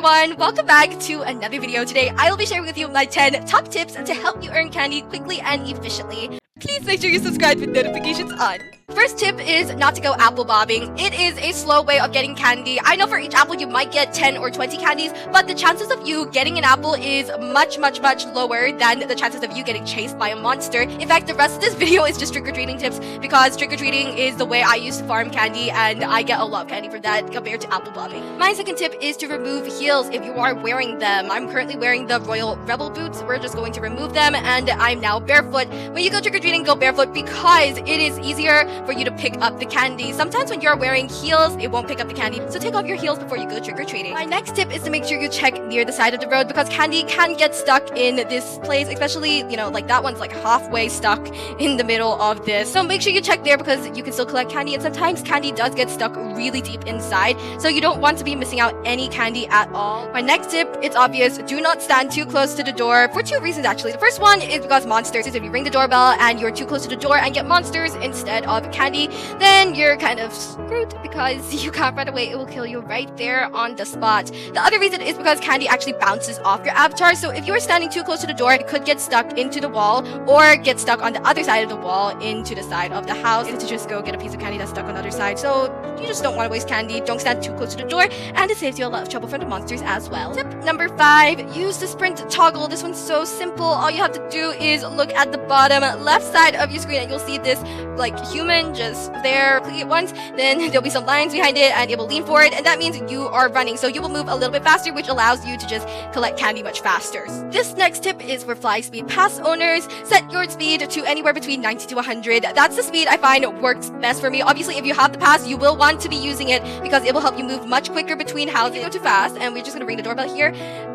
everyone, welcome back to another video. Today I will be sharing with you my 10 top tips to help you earn candy quickly and efficiently. Please make sure you subscribe with notifications on. First tip is not to go apple bobbing. It is a slow way of getting candy. I know for each apple you might get 10 or 20 candies, but the chances of you getting an apple is much lower than the chances of you getting chased by a monster. In fact, the rest of this video is just trick-or-treating tips because trick-or-treating is the way I used to farm candy and I get a lot of candy from that compared to apple bobbing. My second tip is to remove heels if you are wearing them. I'm currently wearing the Royal Rebel boots. We're just going to remove them and I'm now barefoot. When you go trick-or-treating, go barefoot because it is easier for you to pick up the candy. Sometimes when you're wearing heels, it won't pick up the candy. So take off your heels before you go trick-or-treating. My next tip is to make sure you check near the side of the road because candy can get stuck in this place, especially, like that one's like halfway stuck in the middle of this. So make sure you check there because you can still collect candy and sometimes candy does get stuck really deep inside. So you don't want to be missing out any candy at all. My next tip, it's obvious, do not stand too close to the door for two reasons actually. The first one is because monsters. If you ring the doorbell and you're too close to the door and get monsters instead of candy, then you're kind of screwed because you can't run away. It will kill you right there on the spot. The other reason is because candy actually bounces off your avatar. So if you're standing too close to the door, it could get stuck into the wall or get stuck on the other side of the wall into the side of the house and to just go get a piece of candy that's stuck on the other side. So you just don't want to waste candy. Don't stand too close to the door and it saves you a lot of trouble from the monsters as well. Tip number 5, use the sprint toggle. This one's so simple. All you have to do is look at the bottom left side of your screen and you'll see this like human just there. Click it once, then there'll be some lines behind it and it will lean forward and that means you are running. So you will move a little bit faster, which allows you to just collect candy much faster. This next tip is for fly speed pass owners. Set your speed to anywhere between 90 to 100. That's the speed I find works best for me. Obviously, if you have the pass, you will want to be using it because it will help you move much quicker between houses. Go too fast and we're just gonna ring the doorbell here.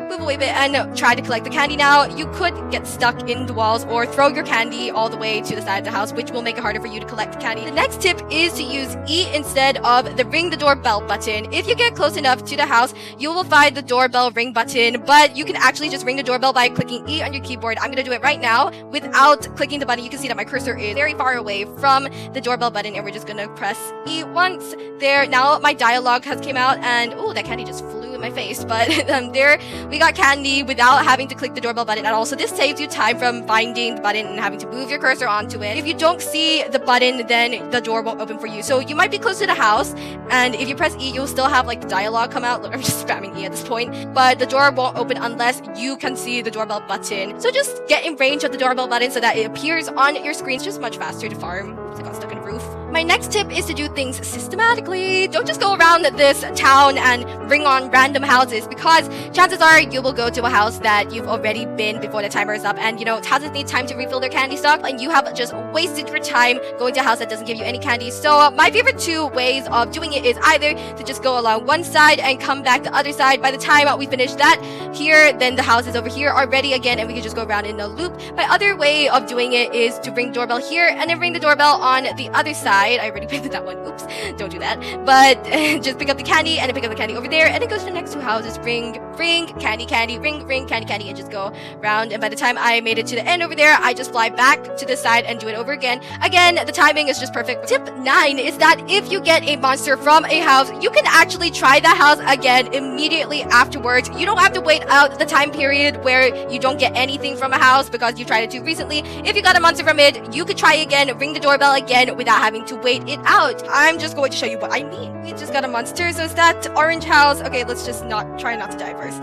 Move away a bit and try to collect the candy now. You could get stuck in the walls or throw your candy all the way to the side of the house, which will make it harder for you to collect the candy. The next tip is to use E instead of the ring the doorbell button. If you get close enough to the house, you will find the doorbell ring button, but you can actually just ring the doorbell by clicking E on your keyboard. I'm gonna do it right now without clicking the button. You can see that my cursor is very far away from the doorbell button and we're just gonna press E once. There, now my dialogue has came out and oh, that candy just flew in my face, but there we got candy without having to click the doorbell button at all. So this saves you time from finding the button and having to move your cursor onto it. If you don't see the button, then the door won't open for you. So you might be close to the house and if you press E, you'll still have like the dialogue come out. Look, I'm just spamming E at this point, but the door won't open unless you can see the doorbell button. So just get in range of the doorbell button so that it appears on your screen. It's just much faster to farm. I got stuck in a roof. My next tip is to do things systematically. Don't just go around this town and ring on random houses because chances are you will go to a house that you've already been before the timer is up and houses need time to refill their candy stock and you have just wasted your time going to a house that doesn't give you any candy. So my favorite two ways of doing it is either to just go along one side and come back the other side. By the time we finish that here, then the house is over here already again and we can just go around in a loop. My other way of doing it is to ring the doorbell here and then ring the doorbell on the other side. I already picked that one. Oops, don't do that. But just pick up the candy and then pick up the candy over there and it goes to the next two houses. Ring, candy, ring, candy, and just go around. And by the time I made it to the end over there, I just fly back to the side and do it over again. Again, the timing is just perfect. Tip 9 is that if you get a monster from a house, you can actually try that house again immediately afterwards. You don't have to wait out the time period where you don't get anything from a house because you tried it too recently. If you got a monster from it, you could try again, ring the doorbell again without having to wait it out. I'm just going to show you what I mean. We just got a monster, so it's that orange house. Okay, let's just try not to die first.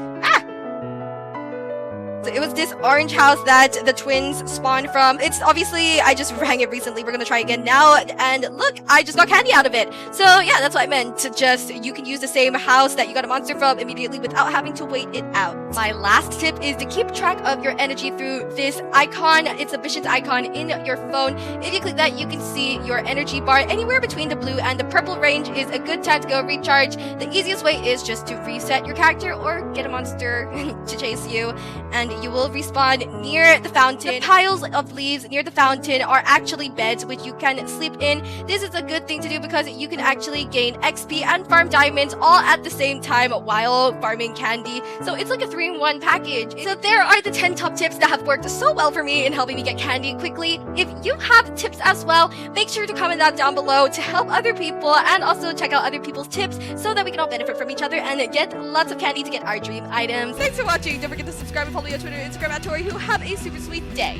So it was this orange house that the twins spawned from. It's obviously, I just rang it recently. We're gonna try again now. And look, I just got candy out of it. So yeah, that's what I meant. You can use the same house that you got a monster from immediately without having to wait it out. My last tip is to keep track of your energy through this icon. It's a visions icon in your phone. If you click that, you can see your energy bar. Anywhere between the blue and the purple range is a good time to go recharge. The easiest way is just to reset your character or get a monster to chase you. And you will respawn near the fountain. The piles of leaves near the fountain are actually beds which you can sleep in. This is a good thing to do because you can actually gain XP and farm diamonds all at the same time while farming candy. So it's like a 3-in-1 package. So there are the 10 top tips that have worked so well for me in helping me get candy quickly. If you have tips as well, make sure to comment that down below to help other people, and also check out other people's tips so that we can all benefit from each other and get lots of candy to get our dream items. Thanks for watching. Don't forget to subscribe and follow me on Twitter and Instagram at TauriWho. Have a super sweet day.